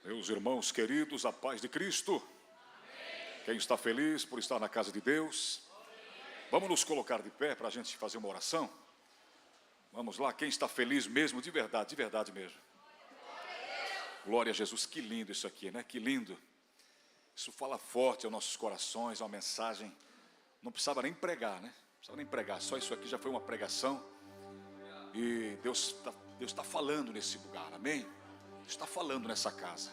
Meus irmãos queridos, a paz de Cristo. Amém. Quem está feliz por estar na casa de Deus? Vamos nos colocar de pé para a gente fazer uma oração? Vamos lá, quem está feliz mesmo, de verdade mesmo. Glória a Jesus, que lindo isso aqui, né? Que lindo. Isso fala forte aos nossos corações, é uma mensagem. Não precisava nem pregar, né? Não precisava nem pregar, só isso aqui já foi uma pregação. E Deus está falando nesse lugar, amém? Está falando nessa casa.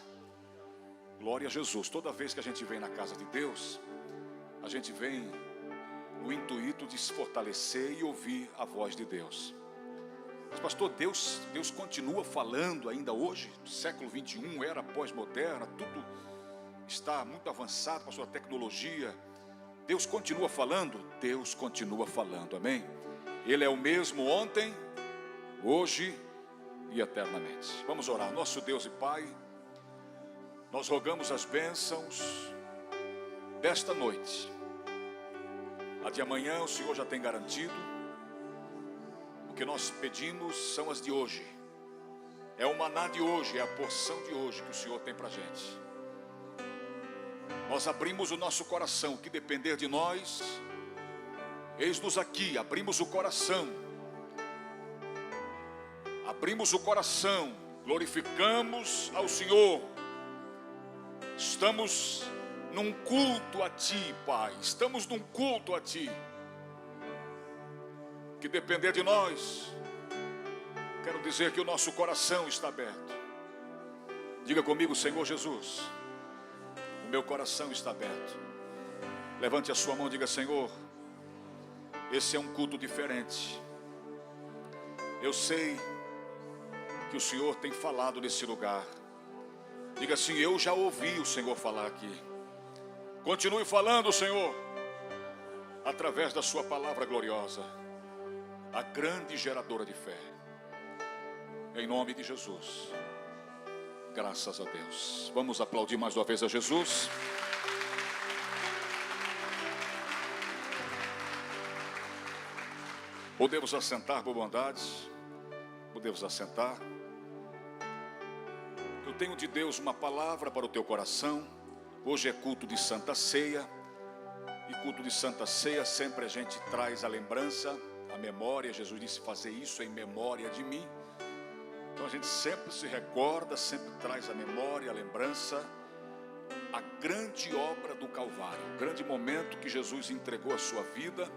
Glória a Jesus. Toda vez que a gente vem na casa de Deus, a gente vem no intuito de se fortalecer e ouvir a voz de Deus. Mas pastor, Deus continua falando ainda hoje, no século 21, era pós-moderna, tudo está muito avançado, pastor, a tecnologia. Deus continua falando? Deus continua falando, amém? Ele é o mesmo ontem, hoje e eternamente. Vamos orar. Nosso Deus e Pai, nós rogamos as bênçãos desta noite. A de amanhã o Senhor já tem garantido. O que nós pedimos são as de hoje. É o maná de hoje, é a porção de hoje que o Senhor tem para a gente. Nós abrimos o nosso coração, o que depender de nós, eis-nos aqui, abrimos o coração. Abrimos o coração, glorificamos ao Senhor. Estamos num culto a Ti, Pai. Estamos num culto a Ti. Que depender de nós, quero dizer que o nosso coração está aberto. Diga comigo, Senhor Jesus, o meu coração está aberto. Levante a sua mão e diga, Senhor, esse é um culto diferente. Eu sei que o Senhor tem falado nesse lugar. Diga assim, eu já ouvi o Senhor falar aqui. Continue falando, Senhor, através da sua palavra gloriosa, a grande geradora de fé. Em nome de Jesus. Graças a Deus. Vamos aplaudir mais uma vez a Jesus. Podemos assentar por bondade. Podemos assentar. Eu tenho de Deus uma palavra para o teu coração. Hoje é culto de Santa Ceia. E culto de Santa Ceia sempre a gente traz a lembrança, a memória. Jesus disse fazer isso em memória de mim. Então a gente sempre se recorda, sempre traz a memória, a lembrança, a grande obra do Calvário, o grande momento que Jesus entregou a sua vida.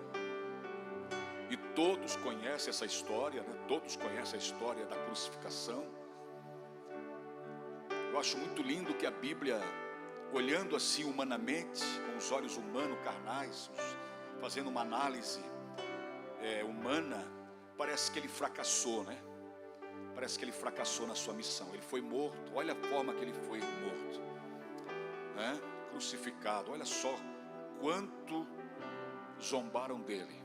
E todos conhecem essa história, né? Todos conhecem a história da crucificação. Eu acho muito lindo que a Bíblia, olhando assim humanamente, com os olhos humanos, carnais, fazendo uma análise humana, parece que ele fracassou, né? Parece que ele fracassou na sua missão. Ele foi morto, olha a forma que ele foi morto, né? Crucificado, olha só quanto zombaram dele.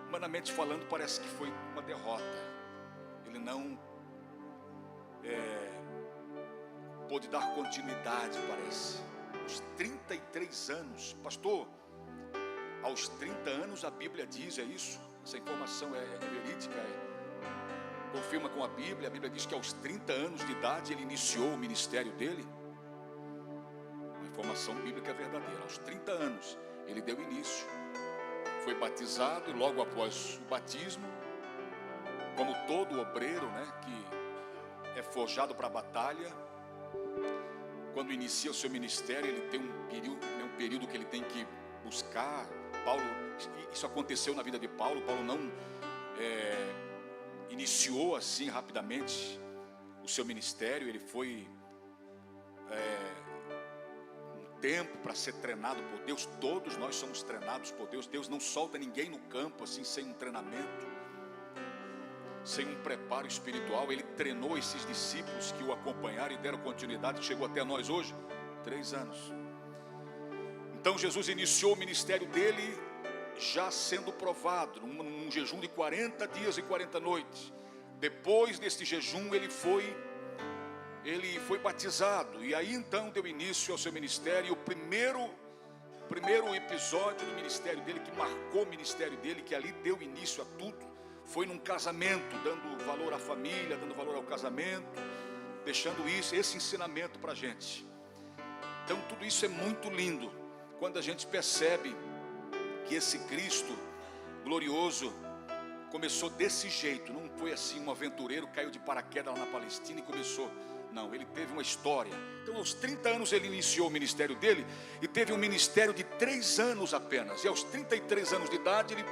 Humanamente falando, parece que foi uma derrota. Ele não pôde dar continuidade, parece. Aos 33 anos, pastor, aos 30 anos a Bíblia diz, é isso? Essa informação é verídica, confirma com a Bíblia diz que aos 30 anos de idade ele iniciou o ministério dele. Uma informação bíblica verdadeira, aos 30 anos ele deu início. Foi batizado e logo após o batismo, como todo obreiro, né, que é forjado para a batalha, quando inicia o seu ministério, ele tem um período que ele tem que buscar. Paulo, isso aconteceu na vida de Paulo. Paulo não iniciou assim rapidamente o seu ministério. Ele foi tempo para ser treinado por Deus. Todos nós somos treinados por Deus. Deus não solta ninguém no campo assim sem um treinamento, sem um preparo espiritual. Ele treinou esses discípulos que o acompanharam e deram continuidade, que chegou até nós hoje, 3 anos. Então Jesus iniciou o ministério dele já sendo provado, num jejum de 40 dias e 40 noites. Depois deste jejum ele foi batizado, e aí então deu início ao seu ministério. E o primeiro episódio do ministério dele, que marcou o ministério dele, que ali deu início a tudo, foi num casamento, dando valor à família, dando valor ao casamento. deixando esse ensinamento para a gente. Então tudo isso é muito lindo, quando a gente percebe que esse Cristo glorioso começou desse jeito. Não foi assim um aventureiro, caiu de paraquedas lá na Palestina e começou. Não, ele teve uma história. Então aos 30 anos ele iniciou o ministério dele, e teve um ministério de 3 anos apenas, e aos 33 anos de idade ele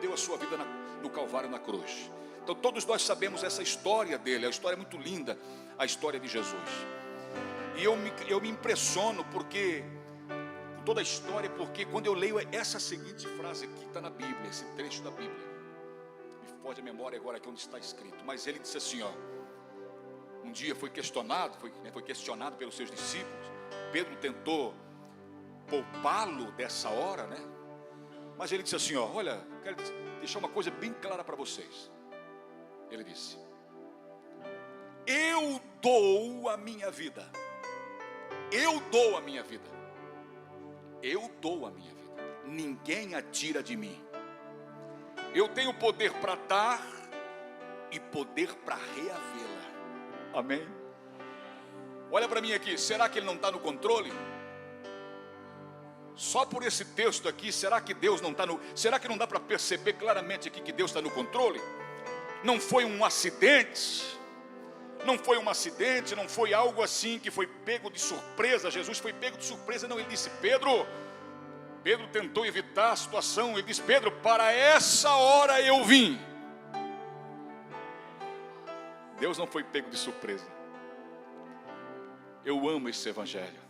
deu a sua vida no Calvário, na cruz. Então todos nós sabemos essa história dele. A história é muito linda, a história de Jesus. E eu me impressiono porque com toda a história, porque quando eu leio essa seguinte frase aqui, está na Bíblia, esse trecho da Bíblia, me foge a memória agora aqui onde está escrito, mas ele disse assim, ó, um dia foi questionado pelos seus discípulos. Pedro tentou poupá-lo dessa hora, né? Mas ele disse assim, ó, olha, quero deixar uma coisa bem clara para vocês. Ele disse: eu dou a minha vida. Eu dou a minha vida. Eu dou a minha vida. Ninguém a tira de mim. Eu tenho poder para dar e poder para reavê-la. Amém? Olha para mim aqui. Será que ele não está no controle? Só por esse texto aqui, será que Deus não está no... Será que não dá para perceber claramente aqui que Deus está no controle? Não foi um acidente. Não foi um acidente, não foi algo assim que foi pego de surpresa. Jesus foi pego de surpresa, não. Ele disse, Pedro tentou evitar a situação. Ele disse, Pedro, para essa hora eu vim. Deus não foi pego de surpresa. Eu amo esse evangelho.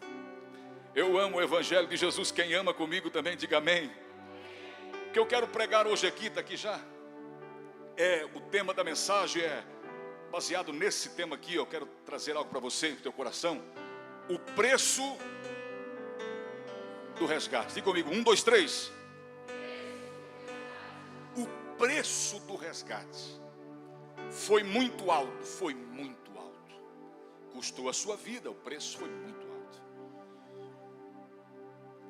Eu amo o evangelho de Jesus. Quem ama comigo também, diga amém. O que eu quero pregar hoje aqui, está aqui já. O tema da mensagem é baseado nesse tema aqui. Eu quero trazer algo para você, no teu coração. O preço do resgate. Diga comigo, 1, 2, 3. O preço do resgate foi muito alto. Foi muito alto. Custou a sua vida, o preço foi muito alto.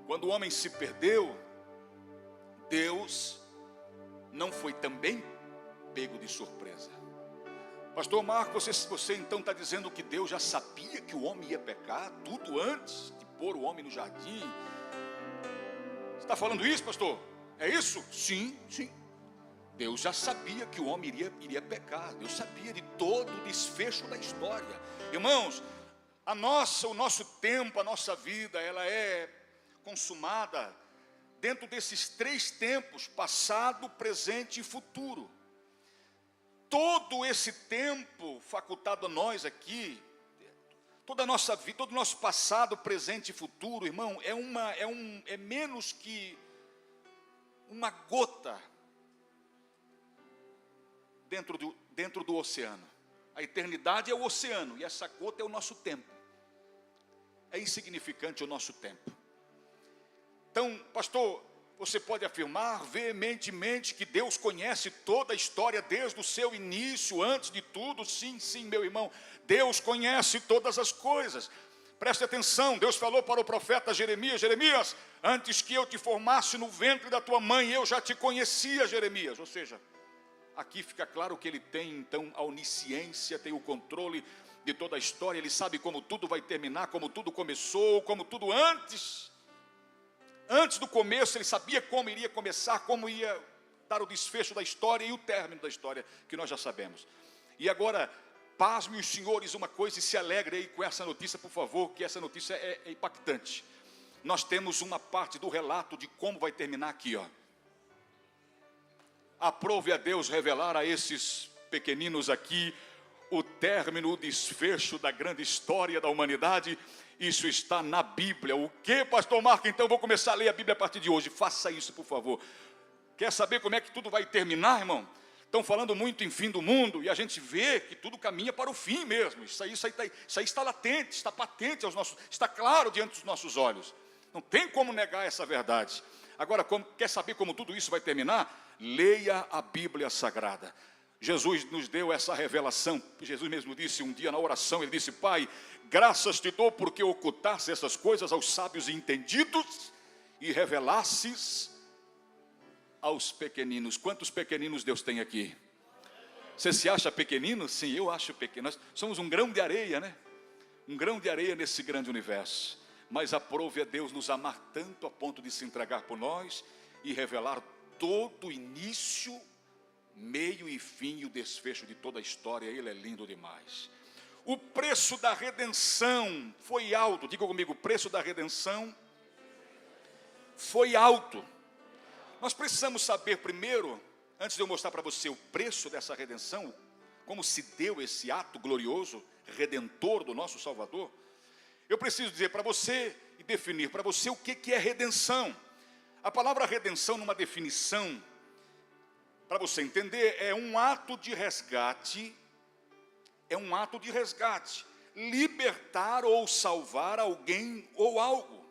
Quando o homem se perdeu, Deus não foi também pego de surpresa. Pastor Marco, você então está dizendo que Deus já sabia que o homem ia pecar, tudo antes de pôr o homem no jardim? Você está falando isso, pastor? É isso? Sim, sim. Deus já sabia que o homem iria pecar. Deus sabia de todo o desfecho da história. Irmãos, o nosso tempo, a nossa vida, ela é consumada dentro desses 3 tempos: passado, presente e futuro. Todo esse tempo facultado a nós aqui, toda a nossa vida, todo o nosso passado, presente e futuro, irmão, é menos que uma gota dentro do oceano. A eternidade é o oceano e essa gota é o nosso tempo. É insignificante o nosso tempo. Então, pastor, você pode afirmar veementemente que Deus conhece toda a história desde o seu início, antes de tudo? Sim, sim, meu irmão. Deus conhece todas as coisas. Preste atenção, Deus falou para o profeta Jeremias: Jeremias, antes que eu te formasse no ventre da tua mãe, eu já te conhecia, Jeremias. Ou seja, aqui fica claro que ele tem então a onisciência, tem o controle de toda a história. Ele sabe como tudo vai terminar, como tudo começou, como tudo antes do começo. Ele sabia como iria começar, como ia dar o desfecho da história e o término da história, que nós já sabemos. E agora, pasme os senhores uma coisa e se alegre aí com essa notícia, por favor, que essa notícia é impactante. Nós temos uma parte do relato de como vai terminar aqui, ó. Aprove a Deus revelar a esses pequeninos aqui o término, o desfecho da grande história da humanidade. Isso está na Bíblia. O que, pastor Marco? Então vou começar a ler a Bíblia a partir de hoje. Faça isso, por favor. Quer saber como é que tudo vai terminar, irmão? Estão falando muito em fim do mundo, e a gente vê que tudo caminha para o fim mesmo. Isso aí está latente, está patente está claro diante dos nossos olhos. Não tem como negar essa verdade. Agora, quer saber como tudo isso vai terminar? Leia a Bíblia Sagrada. Jesus nos deu essa revelação. Jesus mesmo disse um dia na oração, ele disse: Pai, graças te dou porque ocultaste essas coisas aos sábios e entendidos e revelastes aos pequeninos. Quantos pequeninos Deus tem aqui? Você se acha pequenino? Sim, eu acho pequeno. Nós somos um grão de areia, né? Um grão de areia nesse grande universo. Mas aprove a Deus nos amar tanto a ponto de se entregar por nós e revelar todo o início, meio e fim e o desfecho de toda a história. Ele é lindo demais. O preço da redenção foi alto. Diga comigo, o preço da redenção foi alto. Nós precisamos saber primeiro, antes de eu mostrar para você o preço dessa redenção, como se deu esse ato glorioso, redentor do nosso Salvador, eu preciso dizer para você e definir para você o que é redenção. A palavra redenção, numa definição, para você entender, é um ato de resgate, libertar ou salvar alguém ou algo.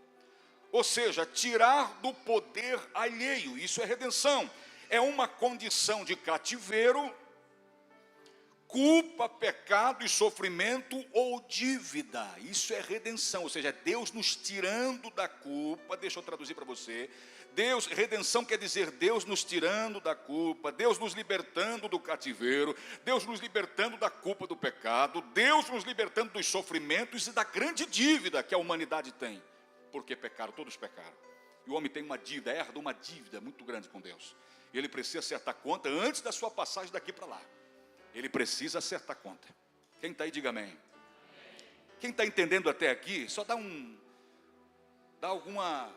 Ou seja, tirar do poder alheio, isso é redenção. É uma condição de cativeiro, culpa, pecado e sofrimento ou dívida. Isso é redenção, ou seja, é Deus nos tirando da culpa. Deixa eu traduzir para você. Redenção quer dizer Deus nos tirando da culpa, Deus nos libertando do cativeiro, Deus nos libertando da culpa do pecado, Deus nos libertando dos sofrimentos e da grande dívida que a humanidade tem. Porque pecaram, todos pecaram. E o homem tem uma dívida, herda uma dívida muito grande com Deus. E ele precisa acertar conta antes da sua passagem daqui para lá. Ele precisa acertar conta. Quem está aí, diga amém. Quem está entendendo até aqui, só dá alguma...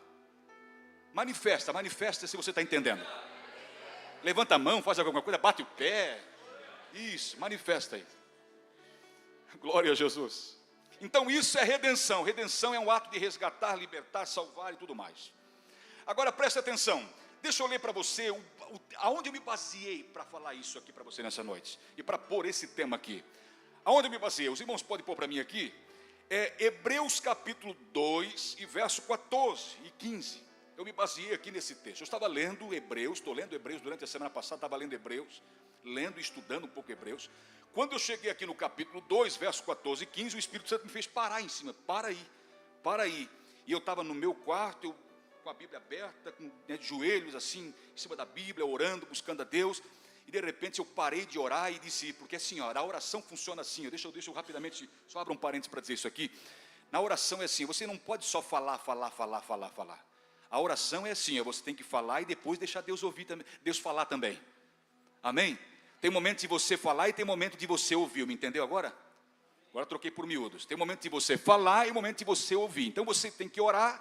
Manifesta se você está entendendo. Levanta a mão, faz alguma coisa, bate o pé. Isso, manifesta aí. Glória a Jesus. Então isso é redenção. Redenção é um ato de resgatar, libertar, salvar e tudo mais. Agora preste atenção. Deixa eu ler para você aonde eu me baseei para falar isso aqui para você nessa noite. E para pôr esse tema aqui. Aonde eu me baseei? Os irmãos podem pôr para mim aqui. Hebreus capítulo 2 e verso 14 e 15. Eu me baseei aqui nesse texto. Eu estava lendo Hebreus, estou lendo Hebreus durante a semana passada, estava lendo Hebreus, lendo e estudando um pouco Hebreus. Quando eu cheguei aqui no capítulo 2, verso 14 e 15, o Espírito Santo me fez parar em cima. Para aí. E eu estava no meu quarto, com a Bíblia aberta, de joelhos assim, em cima da Bíblia, orando, buscando a Deus. E de repente eu parei de orar e disse, porque assim, ó, a oração funciona assim. Deixa eu rapidamente, só abro um parênteses para dizer isso aqui. Na oração é assim, você não pode só falar. A oração é assim, você tem que falar e depois deixar Deus ouvir também, Deus falar também. Amém? Tem momento de você falar e tem momento de você ouvir, me entendeu agora? Agora troquei por miúdos. Tem momento de você falar e momento de você ouvir. Então você tem que orar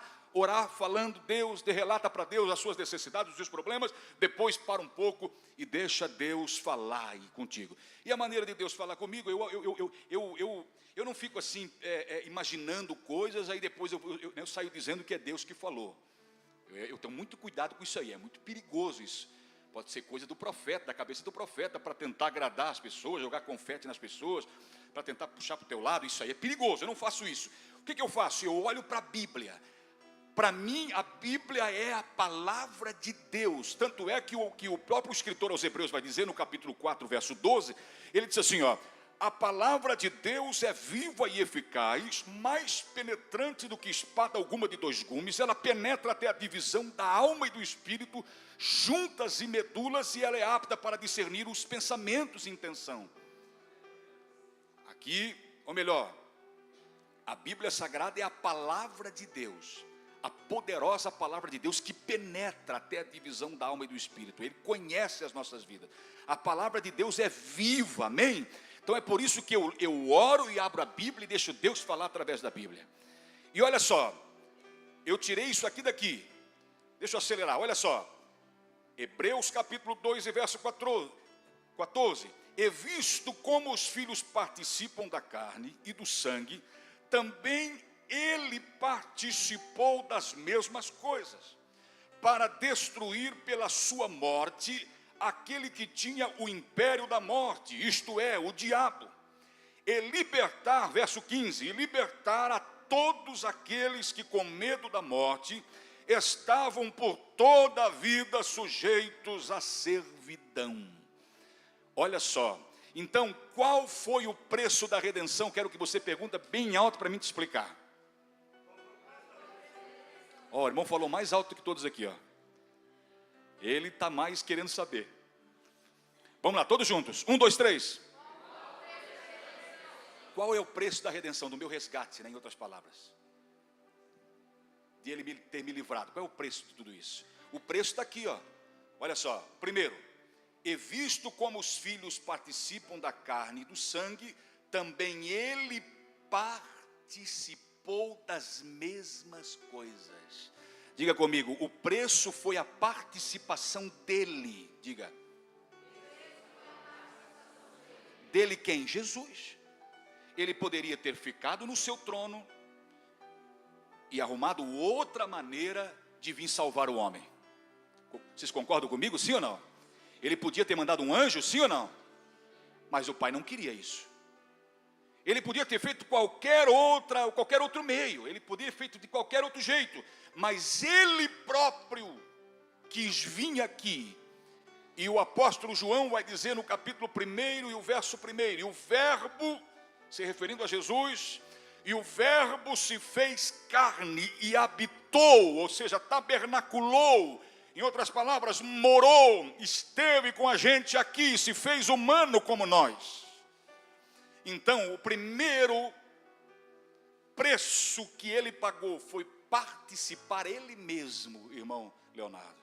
falando, Deus, relata para Deus as suas necessidades, os seus problemas, depois para um pouco e deixa Deus falar aí contigo. E a maneira de Deus falar comigo, eu não fico assim, imaginando coisas, aí depois eu saio dizendo que é Deus que falou. Eu tenho muito cuidado com isso aí, é muito perigoso isso. Pode ser coisa do profeta, da cabeça do profeta, para tentar agradar as pessoas, jogar confete nas pessoas, para tentar puxar para o teu lado, isso aí é perigoso, eu não faço isso. O que eu faço? Eu olho para a Bíblia. Para mim, a Bíblia é a palavra de Deus. Tanto é que o próprio escritor aos Hebreus vai dizer no capítulo 4, verso 12, ele diz assim, ó, a palavra de Deus é viva e eficaz, mais penetrante do que espada alguma de dois gumes, ela penetra até a divisão da alma e do espírito, juntas e medulas, e ela é apta para discernir os pensamentos e intenção. Aqui, ou melhor, a Bíblia Sagrada é a palavra de Deus, a poderosa palavra de Deus que penetra até a divisão da alma e do espírito. Ele conhece as nossas vidas. A palavra de Deus é viva, amém? Então é por isso que eu oro e abro a Bíblia e deixo Deus falar através da Bíblia. E olha só, eu tirei isso aqui daqui. Deixa eu acelerar, olha só. Hebreus capítulo 2 e verso 14. E visto como os filhos participam da carne e do sangue, também ele participou das mesmas coisas, para destruir pela sua morte aquele que tinha o império da morte, isto é, o diabo, e libertar, verso 15, e libertar a todos aqueles que com medo da morte estavam por toda a vida sujeitos à servidão. Olha só, então qual foi o preço da redenção? Quero que você pergunte bem alto para mim te explicar. Ó, o irmão falou mais alto que todos aqui, ó. Ele está mais querendo saber. Vamos lá, todos juntos. 1, 2, 3. Qual é o preço da redenção, do meu resgate, né, em outras palavras? De ele ter me livrado. Qual é o preço de tudo isso? O preço está aqui, ó. Olha só. Primeiro, e visto como os filhos participam da carne e do sangue, também ele participou das mesmas coisas. Diga comigo, o preço foi a participação dele. Diga. Dele quem? Jesus. Ele poderia ter ficado no seu trono e arrumado outra maneira de vir salvar o homem. Vocês concordam comigo, sim ou não? Ele podia ter mandado um anjo, sim ou não? Mas o Pai não queria isso. Ele podia ter feito qualquer outro meio. Ele podia ter feito de qualquer outro jeito. Mas ele próprio quis vir aqui. E o apóstolo João vai dizer no capítulo 1 e o verso 1. E o verbo, se referindo a Jesus, e o verbo se fez carne e habitou, ou seja, tabernaculou. Em outras palavras, morou, esteve com a gente aqui, se fez humano como nós. Então, o primeiro preço que ele pagou foi participar ele mesmo, irmão Leonardo.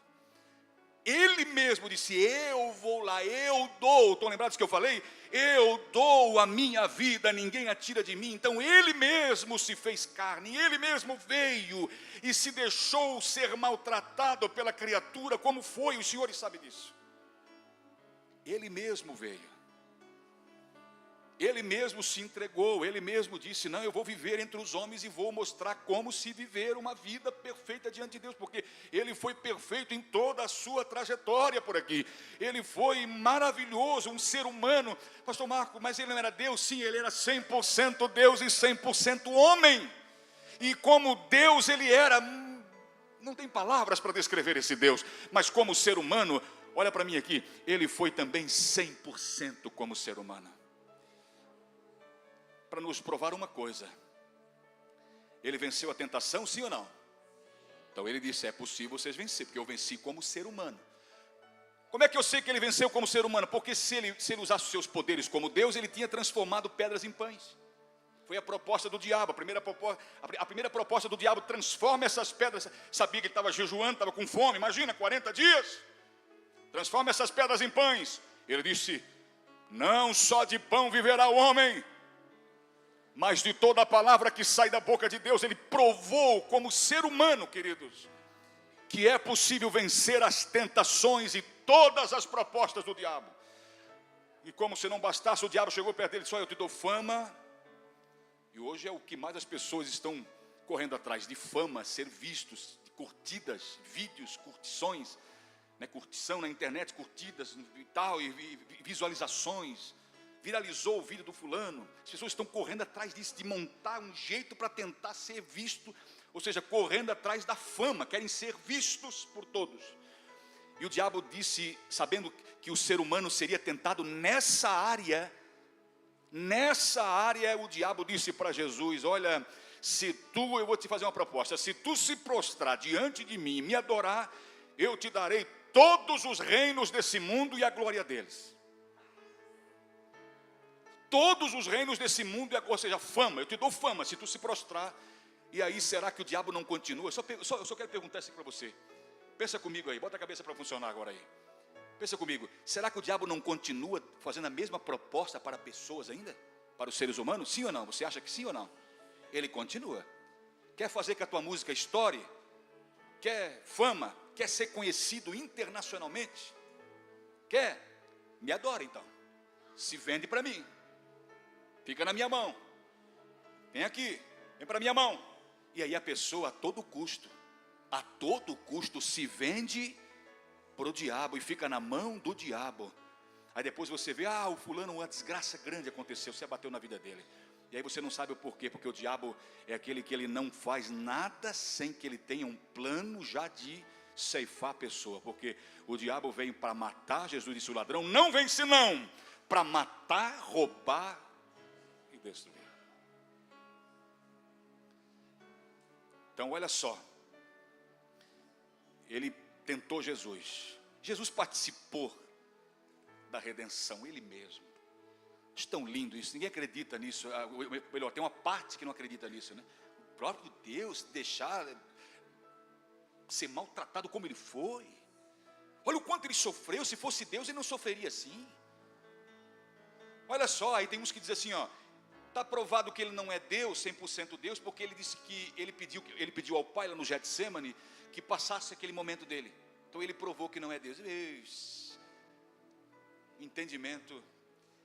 Ele mesmo disse, eu vou lá, eu dou. Estão lembrados que eu falei? Eu dou a minha vida, ninguém a tira de mim. Então ele mesmo se fez carne, ele mesmo veio e se deixou ser maltratado pela criatura, como foi, os senhores sabem disso. Ele mesmo veio. Ele mesmo se entregou, ele mesmo disse, não, eu vou viver entre os homens e vou mostrar como se viver uma vida perfeita diante de Deus, porque ele foi perfeito em toda a sua trajetória por aqui. Ele foi maravilhoso, um ser humano. Pastor Marco, mas ele não era Deus? Sim, ele era 100% Deus e 100% homem. E como Deus ele era, não tem palavras para descrever esse Deus, mas como ser humano, olha para mim aqui, ele foi também 100% como ser humano. Para nos provar uma coisa, ele venceu a tentação, sim ou não? Então ele disse, é possível vocês vencer, porque eu venci como ser humano. Como é que eu sei que ele venceu como ser humano? Porque se ele usasse os seus poderes como Deus, ele tinha transformado pedras em pães. Foi a proposta do diabo, a primeira proposta do diabo, transforma essas pedras. Sabia que ele estava jejuando, estava com fome, imagina, 40 dias. Transforma essas pedras em pães. Ele disse, não só de pão viverá o homem, mas de toda a palavra que sai da boca de Deus. Ele provou como ser humano, queridos, que é possível vencer as tentações e todas as propostas do diabo. E como se não bastasse, o diabo chegou perto dele e disse, olha, eu te dou fama. E hoje é o que mais as pessoas estão correndo atrás, de fama, ser vistos, de curtidas, vídeos, curtições, né, curtição na internet, curtidas e tal, e visualizações. Viralizou o vídeo do fulano. As pessoas estão correndo atrás disso, de montar um jeito para tentar ser visto, ou seja, correndo atrás da fama, querem ser vistos por todos. E o diabo disse, sabendo que o ser humano seria tentado nessa área, o diabo disse para Jesus, olha, eu vou te fazer uma proposta, se tu se prostrar diante de mim e me adorar, eu te darei todos os reinos desse mundo e a glória deles. Todos os reinos desse mundo, ou seja, fama, eu te dou fama, se tu se prostrar. E aí, será que o diabo não continua? Eu só quero perguntar isso para você. Pensa comigo aí, bota a cabeça para funcionar agora aí. Pensa comigo, será que o diabo não continua fazendo a mesma proposta para pessoas ainda? Para os seres humanos? Sim ou não? Você acha que sim ou não? Ele continua. Quer fazer que a tua música estoure? Quer fama? Quer ser conhecido internacionalmente? Quer? Me adora então. Se vende para mim. Fica na minha mão. Vem aqui, vem para a minha mão. E aí a pessoa a todo custo se vende para o diabo e fica na mão do diabo. Aí depois você vê, o fulano, uma desgraça grande aconteceu, você abateu na vida dele. E aí você não sabe o porquê, porque o diabo é aquele que ele não faz nada sem que ele tenha um plano já de ceifar a pessoa. Porque o diabo veio para matar, Jesus disse, o ladrão não vem senão para matar, roubar e destruir. Então olha só, ele tentou Jesus. Jesus participou da redenção, Ele mesmo. Acho tão lindo isso, ninguém acredita nisso. Melhor, tem uma parte que não acredita nisso, né? O próprio Deus deixar ser maltratado como Ele foi. Olha o quanto Ele sofreu. Se fosse Deus, Ele não sofreria assim. Olha só, aí tem uns que dizem assim, ó, está provado que Ele não é Deus, 100% Deus, porque Ele disse que Ele pediu ao Pai lá no Getsemane que passasse aquele momento dele. Então Ele provou que não é Deus. Entendimento.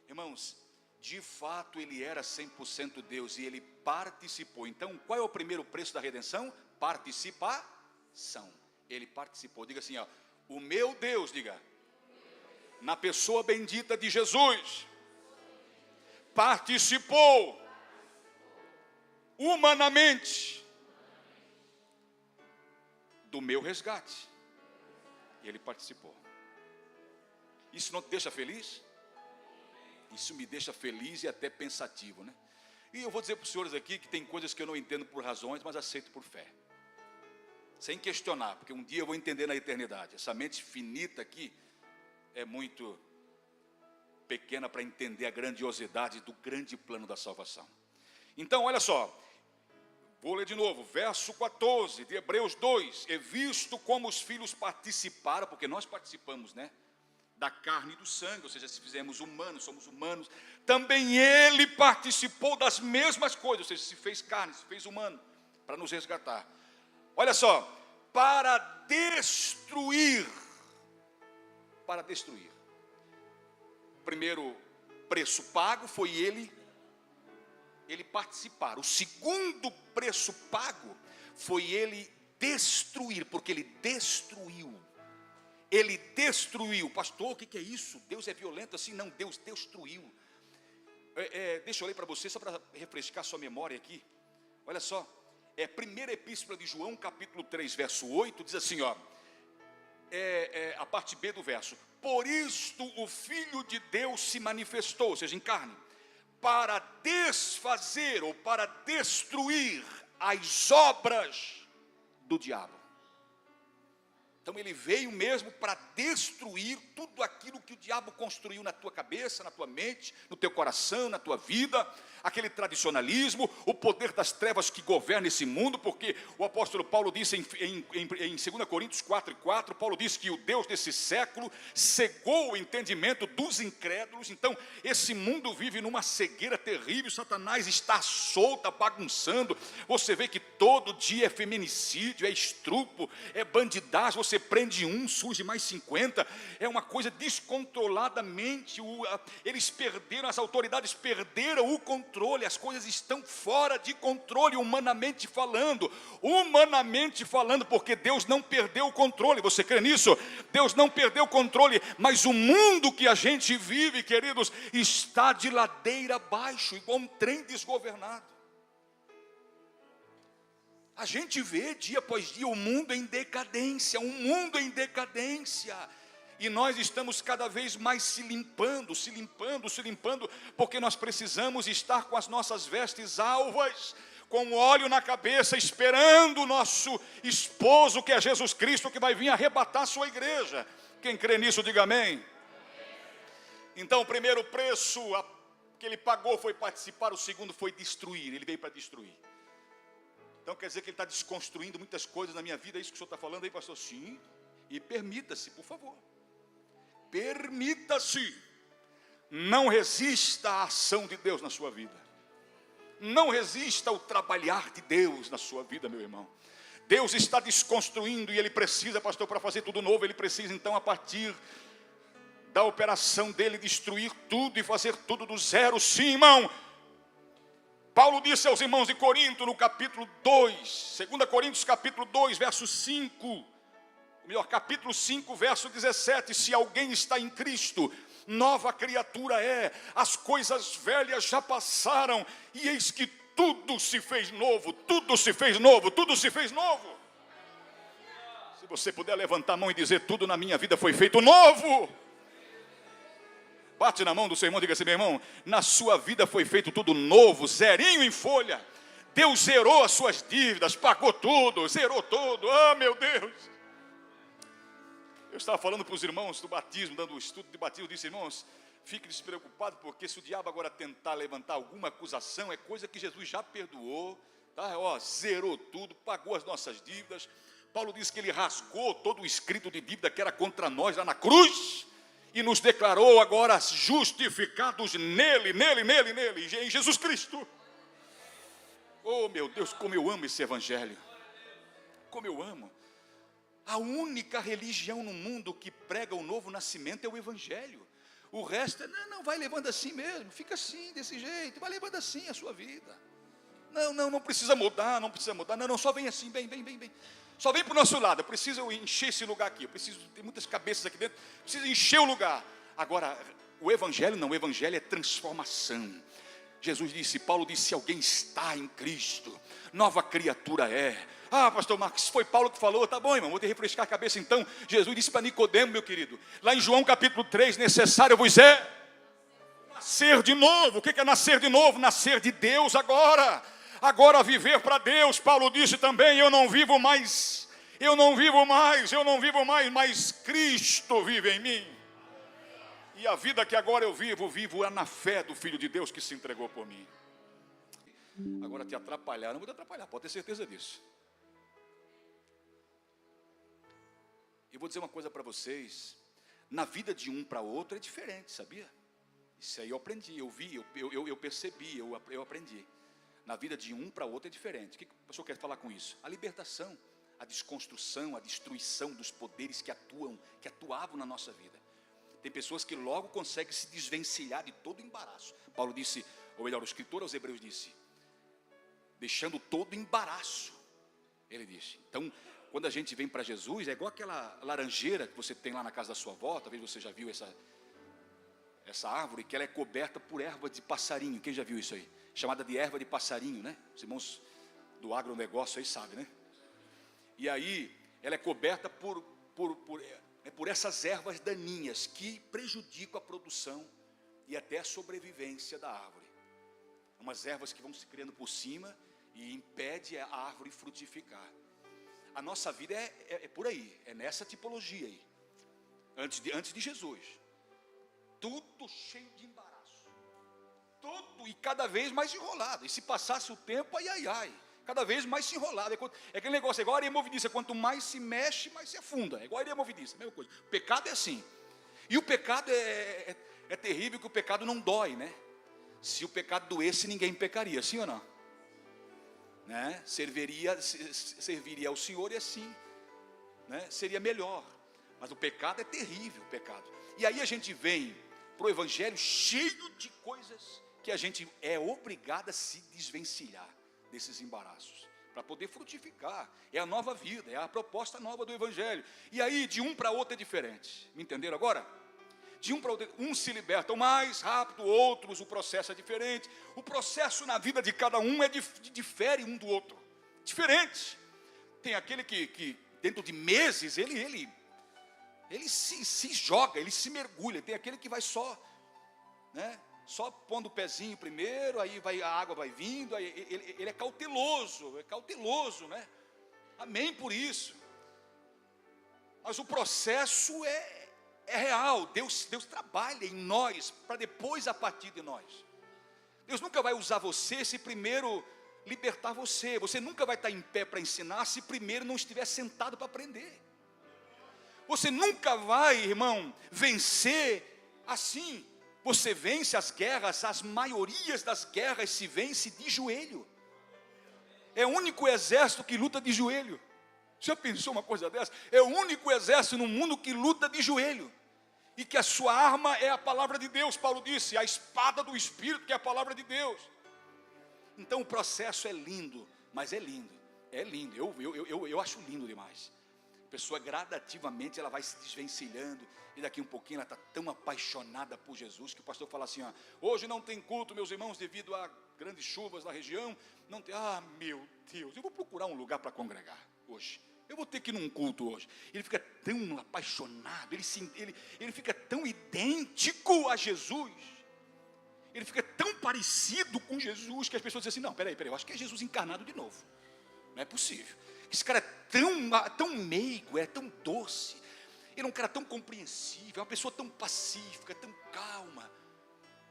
Irmãos, de fato Ele era 100% Deus e Ele participou. Então qual é o primeiro preço da redenção? Participação. Ele participou. Diga assim, ó, o meu Deus, diga, na pessoa bendita de Jesus, participou humanamente do meu resgate. Ele participou. Isso não te deixa feliz? Isso me deixa feliz e até pensativo, né? E eu vou dizer para os senhores aqui que tem coisas que eu não entendo por razões, mas aceito por fé. Sem questionar, porque um dia eu vou entender na eternidade. Essa mente finita aqui é muito pequena para entender a grandiosidade do grande plano da salvação. Então, olha só. Vou ler de novo, verso 14 de Hebreus 2. É visto como os filhos participaram, porque nós participamos, né? Da carne e do sangue, ou seja, se fizermos humanos, somos humanos. Também Ele participou das mesmas coisas, ou seja, se fez carne, se fez humano, para nos resgatar. Olha só, para destruir. O primeiro preço pago foi ele participar. O segundo preço pago foi ele destruir, porque ele destruiu. Ele destruiu. Pastor, o que é isso? Deus é violento assim? Não, Deus destruiu. Deixa eu ler para você, só para refrescar sua memória aqui. Olha só, primeira epístola de João, capítulo 3, verso 8, diz assim, ó, a parte B do verso. Por isto o Filho de Deus se manifestou, ou seja, em carne, para desfazer ou para destruir as obras do diabo. Então ele veio mesmo para destruir tudo aquilo que o diabo construiu na tua cabeça, na tua mente, no teu coração, na tua vida, aquele tradicionalismo, o poder das trevas que governa esse mundo, porque o apóstolo Paulo disse em 2 Coríntios 4:4, Paulo disse que o Deus desse século cegou o entendimento dos incrédulos. Então esse mundo vive numa cegueira terrível, Satanás está solto, bagunçando. Você vê que todo dia é feminicídio, é estupro, é bandidagem, você prende um, surge mais 50, é uma coisa descontroladamente, eles perderam, as autoridades perderam o controle, as coisas estão fora de controle, humanamente falando, porque Deus não perdeu o controle. Você crê nisso? Deus não perdeu o controle, mas o mundo que a gente vive, queridos, está de ladeira abaixo, igual um trem desgovernado. A gente vê dia após dia o mundo em decadência, e nós estamos cada vez mais se limpando, porque nós precisamos estar com as nossas vestes alvas, com óleo na cabeça, esperando o nosso esposo, que é Jesus Cristo, que vai vir arrebatar a sua igreja. Quem crê nisso, diga amém. Então o primeiro preço que ele pagou foi participar, o segundo foi destruir, ele veio para destruir. Então quer dizer que ele está desconstruindo muitas coisas na minha vida, é isso que o senhor está falando aí, pastor? Sim, e permita-se, por favor. Permita-se. Não resista à ação de Deus na sua vida. Não resista ao trabalhar de Deus na sua vida, meu irmão. Deus está desconstruindo e Ele precisa, pastor, para fazer tudo novo, Ele precisa então, a partir da operação dele, destruir tudo e fazer tudo do zero. Sim, irmão. Paulo disse aos irmãos de Corinto no capítulo 2, 2 Coríntios capítulo 2, verso 5, capítulo 5, verso 17, se alguém está em Cristo, nova criatura é, as coisas velhas já passaram, e eis que tudo se fez novo, tudo se fez novo, tudo se fez novo. Se você puder levantar a mão e dizer, tudo na minha vida foi feito novo. Bate na mão do seu irmão e diga assim, meu irmão, na sua vida foi feito tudo novo, zerinho em folha. Deus zerou as suas dívidas, pagou tudo, zerou tudo. Ah, meu Deus. Eu estava falando para os irmãos do batismo, dando o estudo de batismo, eu disse, irmãos, fique despreocupado, porque se o diabo agora tentar levantar alguma acusação, é coisa que Jesus já perdoou, tá? Ó, zerou tudo, pagou as nossas dívidas. Paulo diz que ele rasgou todo o escrito de dívida que era contra nós lá na cruz, e nos declarou agora justificados nele, em Jesus Cristo. Oh meu Deus, como eu amo esse evangelho, como eu amo. A única religião no mundo que prega o novo nascimento é o evangelho. O resto é, não, vai levando assim mesmo, fica assim, desse jeito, vai levando assim a sua vida. Não precisa mudar, não, só vem assim, vem. Só vem para o nosso lado, eu preciso encher esse lugar aqui, tem muitas cabeças aqui dentro, preciso encher o lugar. Agora, o evangelho não, o evangelho é transformação. Jesus disse, Paulo disse, se alguém está em Cristo, nova criatura é. Ah, pastor Marcos, foi Paulo que falou, tá bom, irmão, vou te refrescar a cabeça então. Jesus disse para Nicodemo, meu querido, lá em João capítulo 3, necessário vos é nascer de novo. O que é nascer de novo? Nascer de Deus agora viver para Deus. Paulo disse também, eu não vivo mais, mas Cristo vive em mim. E a vida que agora eu vivo é na fé do Filho de Deus que se entregou por mim. Agora te atrapalhar, não vou te atrapalhar, pode ter certeza disso. Eu vou dizer uma coisa para vocês, na vida de um para outro é diferente, sabia? Isso aí eu aprendi, eu percebi, eu aprendi. Na vida de um para outro é diferente. O que o pastor quer falar com isso? A libertação, a desconstrução, a destruição dos poderes que atuavam na nossa vida. Tem pessoas que logo conseguem se desvencilhar de todo embaraço. Paulo disse, ou melhor, o escritor aos Hebreus disse, deixando todo embaraço. Ele disse, então, quando a gente vem para Jesus, é igual aquela laranjeira que você tem lá na casa da sua avó, talvez você já viu essa árvore, que ela é coberta por erva de passarinho. Quem já viu isso aí? Chamada de erva de passarinho, né? Os irmãos do agronegócio aí sabem, né? E aí, ela é coberta por essas ervas daninhas que prejudicam a produção e até a sobrevivência da árvore. Umas ervas que vão se criando por cima e impede a árvore frutificar. A nossa vida é por aí, é nessa tipologia aí. Antes de Jesus. Tudo cheio de embaraço. Tudo e cada vez mais enrolado. E se passasse o tempo, ai. Cada vez mais se enrolado. É aquele negócio, é igual a areia movediça. Quanto mais se mexe, mais se afunda. É igual a areia movediça, mesma coisa. O pecado é assim. E o pecado é terrível, que o pecado não dói, né? Se o pecado doesse, ninguém pecaria, sim ou não? Né? Serviria ao Senhor e assim, né? Seria melhor. Mas o pecado é terrível, o pecado. E aí a gente vem para o evangelho cheio de coisas que a gente é obrigado a se desvencilhar desses embaraços, para poder frutificar. É a nova vida, é a proposta nova do evangelho. E aí de um para outro é diferente. Me entenderam agora? De um para outro, uns se libertam mais rápido, outros o processo é diferente. O processo na vida de cada um difere um do outro, diferente. Tem aquele que dentro de meses ele se joga, ele se mergulha. Tem aquele que vai só, né? Só pondo o pezinho primeiro, aí a água vai vindo, aí ele é cauteloso, né? Amém por isso. Mas o processo é real. Deus trabalha em nós, para depois a partir de nós. Deus nunca vai usar você se primeiro libertar você. Você nunca vai estar em pé para ensinar se primeiro não estiver sentado para aprender. Você nunca vai, irmão, vencer assim. Você vence as guerras, as maiorias das guerras se vence de joelho. É o único exército que luta de joelho. Já pensou uma coisa dessa? É o único exército no mundo que luta de joelho. E que a sua arma é a palavra de Deus, Paulo disse, a espada do Espírito, que é a palavra de Deus. Então o processo é lindo, mas é lindo. É lindo, eu acho lindo demais. A pessoa gradativamente ela vai se desvencilhando. E daqui um pouquinho ela está tão apaixonada por Jesus, que o pastor fala assim, hoje não tem culto, meus irmãos, devido a grandes chuvas na região. Não tem, meu Deus, eu vou procurar um lugar para congregar hoje. Eu vou ter que ir num culto hoje. Ele fica tão apaixonado, ele fica tão idêntico a Jesus. Ele fica tão parecido com Jesus, que as pessoas dizem assim, não, peraí, eu acho que é Jesus encarnado de novo. Não é possível. Esse cara é tão meigo, é tão doce. Ele é um cara tão compreensível, é uma pessoa tão pacífica, tão calma,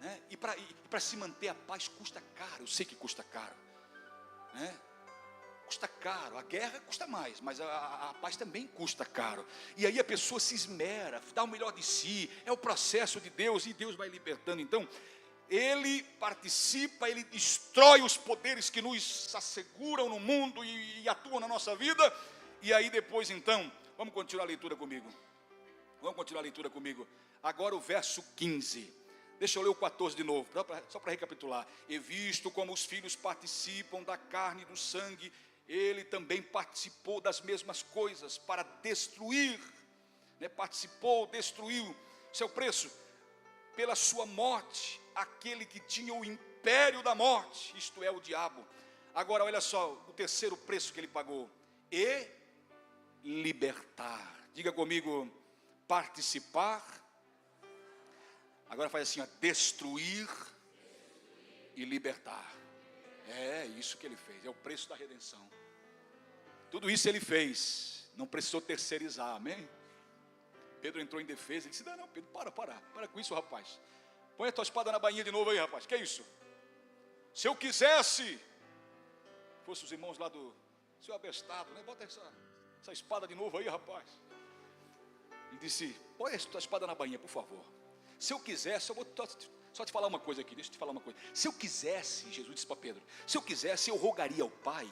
né? E para se manter a paz custa caro, eu sei que custa caro, né? Custa caro, a guerra custa mais, mas a paz também custa caro. E aí a pessoa se esmera, dá o melhor de si, é o processo de Deus, e Deus vai libertando. Então, ele participa, ele destrói os poderes que nos asseguram no mundo e atuam na nossa vida. E aí depois então, vamos continuar a leitura comigo. Agora o verso 15. Deixa eu ler o 14 de novo, só para recapitular. E visto como os filhos participam da carne e do sangue, ele também participou das mesmas coisas para destruir, né? Destruiu, seu preço, pela sua morte, aquele que tinha o império da morte, isto é, o diabo. Agora olha só, o terceiro preço que ele pagou, e libertar. Diga comigo, participar. Agora faz assim, ó, destruir e libertar. É isso que ele fez, é o preço da redenção. Tudo isso ele fez, não precisou terceirizar, amém? Pedro entrou em defesa e disse, não, Pedro, para com isso, rapaz. Põe a tua espada na bainha de novo aí, rapaz, que é isso? Se eu quisesse, fosse os irmãos lá do seu abestado, né? Bota essa espada de novo aí, rapaz. Ele disse, põe a tua espada na bainha, por favor. Se eu quisesse, eu vou só te falar uma coisa aqui, deixa eu te falar uma coisa. Se eu quisesse, Jesus disse para Pedro, se eu quisesse, eu rogaria ao Pai,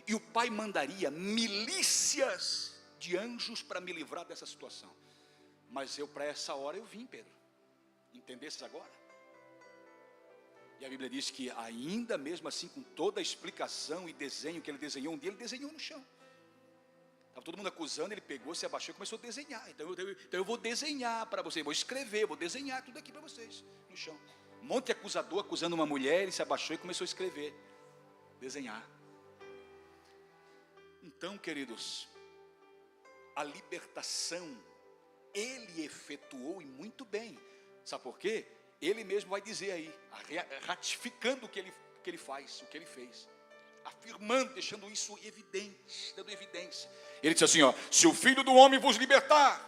e o Pai mandaria milícias de anjos para me livrar dessa situação. Mas para essa hora eu vim, Pedro. Entendesses agora? E a Bíblia diz que ainda mesmo assim, com toda a explicação e desenho que ele desenhou, um dia ele desenhou no chão. Estava todo mundo acusando, ele pegou, se abaixou e começou a desenhar. Então eu vou desenhar para vocês, vou escrever, vou desenhar tudo aqui para vocês, no chão. Um monte de acusador acusando uma mulher, ele se abaixou e começou a escrever, desenhar. Então, queridos, a libertação, ele efetuou e muito bem. Sabe por quê? Ele mesmo vai dizer aí, ratificando o que ele faz, o que ele fez. Afirmando, deixando isso evidente, dando evidência. Ele disse assim, ó, se o Filho do Homem vos libertar,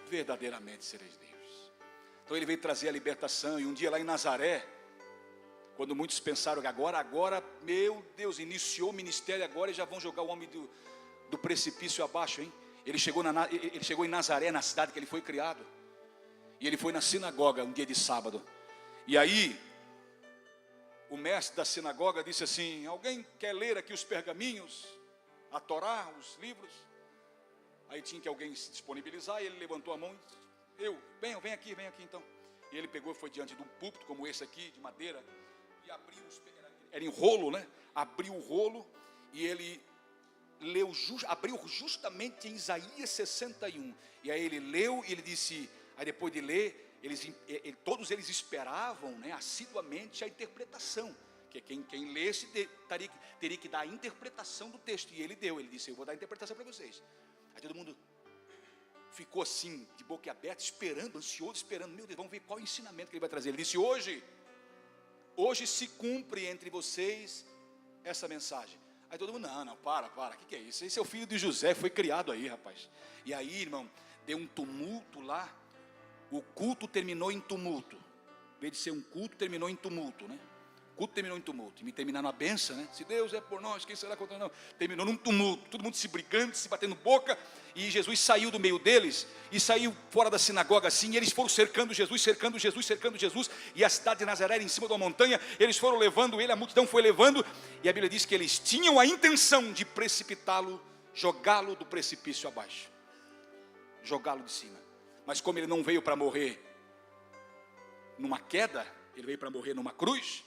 verdadeiramente sereis livres. Então ele veio trazer a libertação. E um dia lá em Nazaré, quando muitos pensaram que agora, meu Deus, iniciou o ministério agora e já vão jogar o homem do precipício abaixo, hein? Ele chegou em Nazaré, na cidade que ele foi criado. E ele foi na sinagoga um dia de sábado. E aí, o mestre da sinagoga disse assim, alguém quer ler aqui os pergaminhos, a Torá, os livros? Aí tinha que alguém se disponibilizar, e ele levantou a mão e disse, vem aqui então. E ele pegou e foi diante de um púlpito como esse aqui, de madeira, e abriu, era em rolo, né? Abriu o rolo, e ele abriu justamente em Isaías 61. E aí ele leu, e ele disse, aí depois de ler, todos eles esperavam, né, assiduamente a interpretação, que quem lesse teria que dar a interpretação do texto, e ele deu, ele disse, eu vou dar a interpretação para vocês. Aí todo mundo ficou assim, de boca aberta, esperando, ansioso, esperando, meu Deus, vamos ver qual ensinamento que ele vai trazer. Ele disse, hoje se cumpre entre vocês essa mensagem. Aí todo mundo, não, para, o que é isso? Esse é o filho de José, foi criado aí, rapaz. E aí, irmão, deu um tumulto lá. O culto terminou em tumulto. Em vez de ser um culto, terminou em tumulto, né? O culto terminou em tumulto. E me terminar na benção, né? Se Deus é por nós, quem será contra nós? Terminou num tumulto. Todo mundo se brigando, se batendo boca. E Jesus saiu do meio deles. E saiu fora da sinagoga assim. E eles foram cercando Jesus. E a cidade de Nazaré era em cima de uma montanha. Eles foram levando ele, a multidão foi levando. E a Bíblia diz que eles tinham a intenção de precipitá-lo, jogá-lo do precipício abaixo. Jogá-lo de cima. Mas como ele não veio para morrer numa queda, ele veio para morrer numa cruz.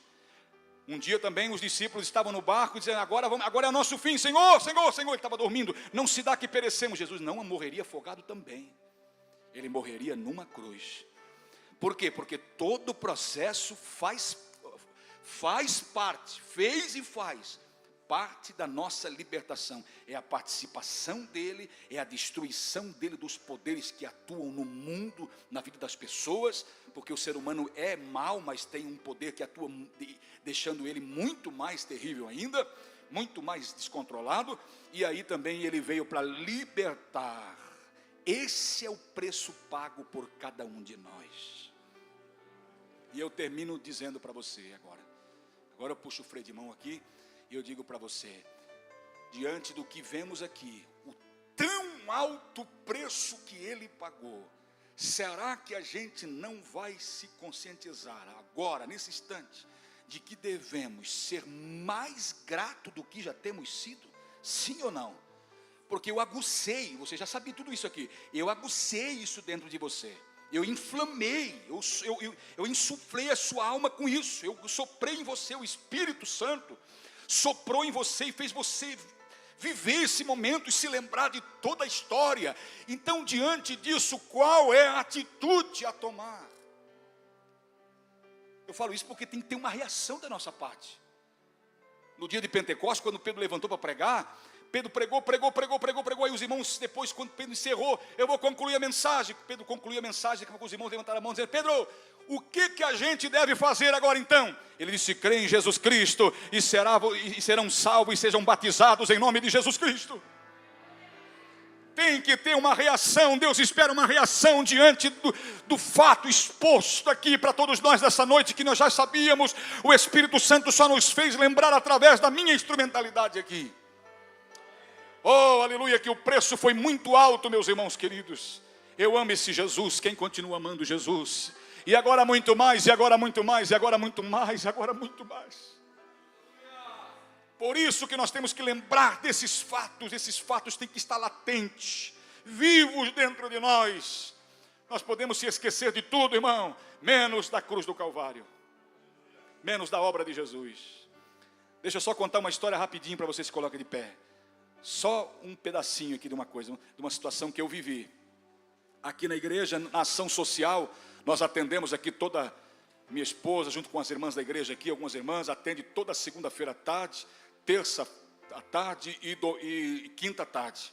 Um dia também os discípulos estavam no barco dizendo, agora é o nosso fim, Senhor. Ele estava dormindo, não se dá que perecemos. Jesus não morreria afogado também. Ele morreria numa cruz. Por quê? Porque todo o processo faz parte, fez e faz parte da nossa libertação. É a participação dele, é a destruição dele dos poderes que atuam no mundo, na vida das pessoas, porque o ser humano é mau, mas tem um poder que atua, deixando ele muito mais terrível ainda, muito mais descontrolado. E aí também ele veio para libertar Esse é o preço pago por cada um de nós. E eu termino dizendo para você agora. Agora eu puxo o freio de mão aqui e eu digo para você, diante do que vemos aqui, o tão alto preço que ele pagou, será que a gente não vai se conscientizar agora, nesse instante, de que devemos ser mais grato do que já temos sido? Sim ou não? Porque eu agucei, você já sabe tudo isso aqui, eu agucei isso dentro de você, eu inflamei, eu insuflei a sua alma com isso, eu soprei em você, o Espírito Santo soprou em você e fez você viver esse momento e se lembrar de toda a história. Então, diante disso, qual é a atitude a tomar? Eu falo isso porque tem que ter uma reação da nossa parte. No dia de Pentecostes, quando Pedro levantou para pregar, Pedro pregou, aí os irmãos, depois quando Pedro encerrou, eu vou concluir a mensagem, Pedro concluiu a mensagem, daqui a pouco os irmãos levantaram a mão e disseram, Pedro, o que a gente deve fazer agora então? Ele disse, crê em Jesus Cristo, e serão salvos, e sejam batizados em nome de Jesus Cristo. Tem que ter uma reação, Deus espera uma reação diante do fato exposto aqui para todos nós dessa noite, que nós já sabíamos, o Espírito Santo só nos fez lembrar através da minha instrumentalidade aqui. Oh, aleluia, que o preço foi muito alto, meus irmãos queridos. Eu amo esse Jesus, quem continua amando Jesus? E agora muito mais, e agora muito mais, e agora muito mais, e agora muito mais. Por isso que nós temos que lembrar desses fatos, esses fatos têm que estar latentes, vivos dentro de nós. Nós podemos se esquecer de tudo, irmão, menos da cruz do Calvário, menos da obra de Jesus. Deixa eu só contar uma história rapidinho para você se colocar de pé. Só um pedacinho aqui de uma coisa, de uma situação que eu vivi. Aqui na igreja, na ação social, nós atendemos aqui toda, minha esposa, junto com as irmãs da igreja aqui, algumas irmãs, atende toda segunda-feira à tarde, terça à tarde e quinta à tarde.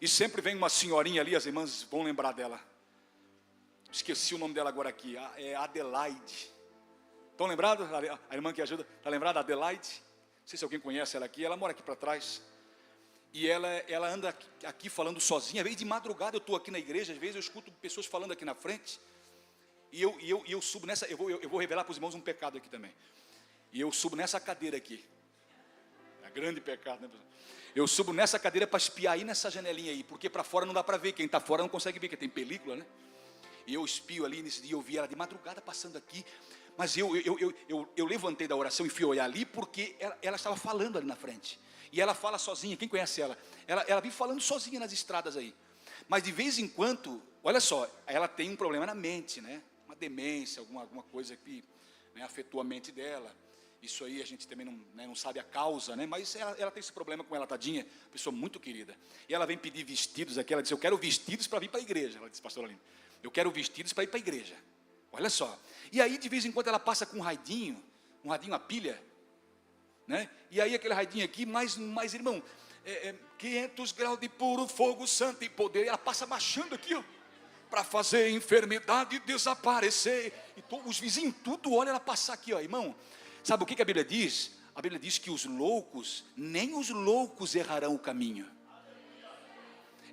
E sempre vem uma senhorinha ali, as irmãs vão lembrar dela. Esqueci o nome dela agora aqui, é Adelaide. Estão lembrados? A irmã que ajuda, está lembrada? Adelaide? Não sei se alguém conhece ela aqui, ela mora aqui para trás. E ela anda aqui falando sozinha. Às vezes de madrugada eu estou aqui na igreja, às vezes eu escuto pessoas falando aqui na frente. E eu subo nessa, eu vou revelar para os irmãos um pecado aqui também. E eu subo nessa cadeira aqui. É grande pecado, né? Eu subo nessa cadeira para espiar aí nessa janelinha aí, porque para fora não dá para ver, quem está fora não consegue ver, porque tem película, né? E eu espio ali, nesse dia eu vi ela de madrugada passando aqui. Mas eu levantei da oração e fui olhar ali, porque ela estava falando ali na frente. E ela fala sozinha, quem conhece ela? Ela vive falando sozinha nas estradas aí. Mas de vez em quando, olha só, ela tem um problema na mente, né? Uma demência, alguma coisa que, né, afetou a mente dela. Isso aí a gente também não sabe a causa, né? Mas ela tem esse problema com ela, tadinha, pessoa muito querida. E ela vem pedir vestidos aqui, ela disse, eu quero vestidos para vir para a igreja. Ela disse, pastora Aline, eu quero vestidos para ir para a igreja. Olha só. E aí de vez em quando ela passa com um radinho a pilha, né? E aí aquele radinho aqui, mais irmão, 500 graus de puro fogo santo e poder. E ela passa marchando aqui, ó, para fazer a enfermidade desaparecer. E os vizinhos tudo olham ela passar aqui, ó, irmão. Sabe o que a Bíblia diz? A Bíblia diz que os loucos, nem os loucos errarão o caminho.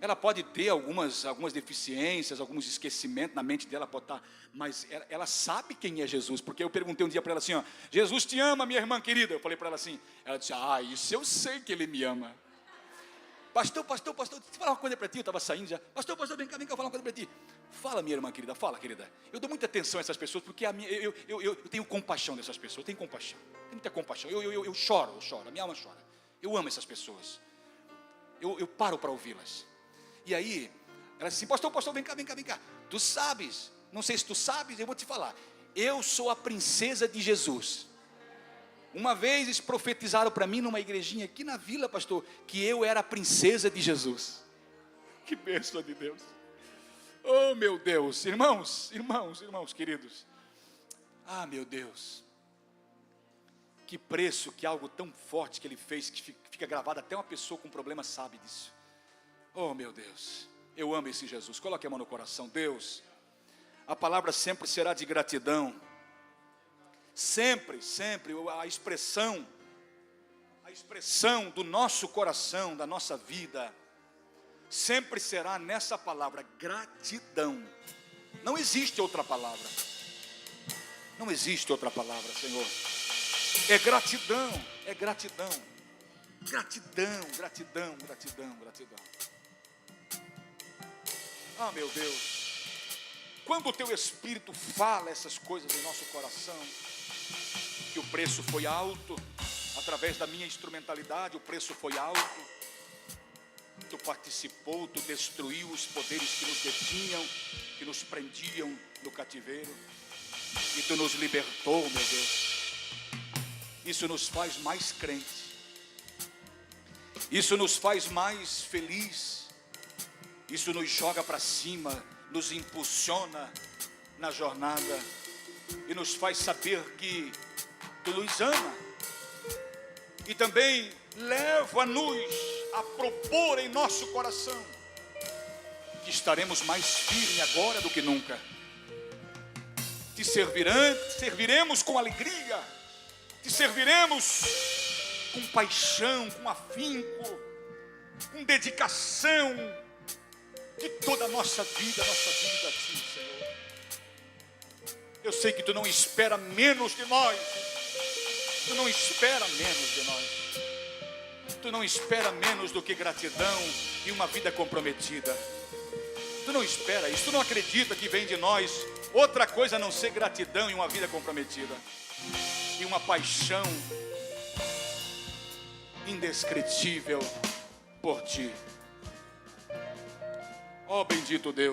Ela pode ter algumas deficiências, alguns esquecimentos na mente dela, pode estar, mas ela sabe quem é Jesus. Porque eu perguntei um dia para ela assim, ó, Jesus te ama, minha irmã querida. Eu falei para ela assim, ela disse, isso eu sei que ele me ama. Pastor, deixa eu falar uma coisa para ti, eu estava saindo já. Pastor, vem cá, eu falar uma coisa para ti. Fala, minha irmã querida, fala, querida. Eu dou muita atenção a essas pessoas, porque eu tenho compaixão dessas pessoas, eu tenho compaixão. Tenho muita compaixão, eu choro, a minha alma chora. Eu amo essas pessoas. Eu paro para ouvi-las. E aí, ela disse assim, pastor, vem cá. Tu sabes, não sei se tu sabes, eu vou te falar. Eu sou a princesa de Jesus. Uma vez eles profetizaram para mim numa igrejinha aqui na vila, pastor, que eu era a princesa de Jesus. Que bênção de Deus. Oh, meu Deus. Irmãos queridos. Ah, meu Deus. Que preço, que algo tão forte que ele fez, que fica gravado, até uma pessoa com problema sabe disso. Oh, meu Deus. Eu amo esse Jesus. Coloque a mão no coração. Deus, a palavra sempre será de gratidão. Sempre, a expressão do nosso coração, da nossa vida, sempre será nessa palavra, gratidão. Não existe outra palavra. Não existe outra palavra, Senhor. É gratidão, é gratidão. Gratidão, gratidão, gratidão, gratidão. Ah, meu Deus. Quando o teu Espírito fala essas coisas em nosso coração, que o preço foi alto, através da minha instrumentalidade, o preço foi alto. Tu participou, tu destruiu os poderes que nos detinham, que nos prendiam no cativeiro. E tu nos libertou, meu Deus. Isso nos faz mais crentes. Isso nos faz mais felizes. Isso nos joga para cima, nos impulsiona na jornada. E nos faz saber que tu nos ama. E também leva-nos a propor em nosso coração que estaremos mais firmes agora do que nunca. Te serviremos com alegria, te serviremos com paixão, com afinco, com dedicação de toda a nossa vida a ti, Senhor. Eu sei que tu não espera menos de nós, tu não espera menos de nós, tu não espera menos do que gratidão e uma vida comprometida. Tu não espera isso, tu não acredita que vem de nós outra coisa a não ser gratidão e uma vida comprometida. E uma paixão indescritível por ti. Ó bendito Deus.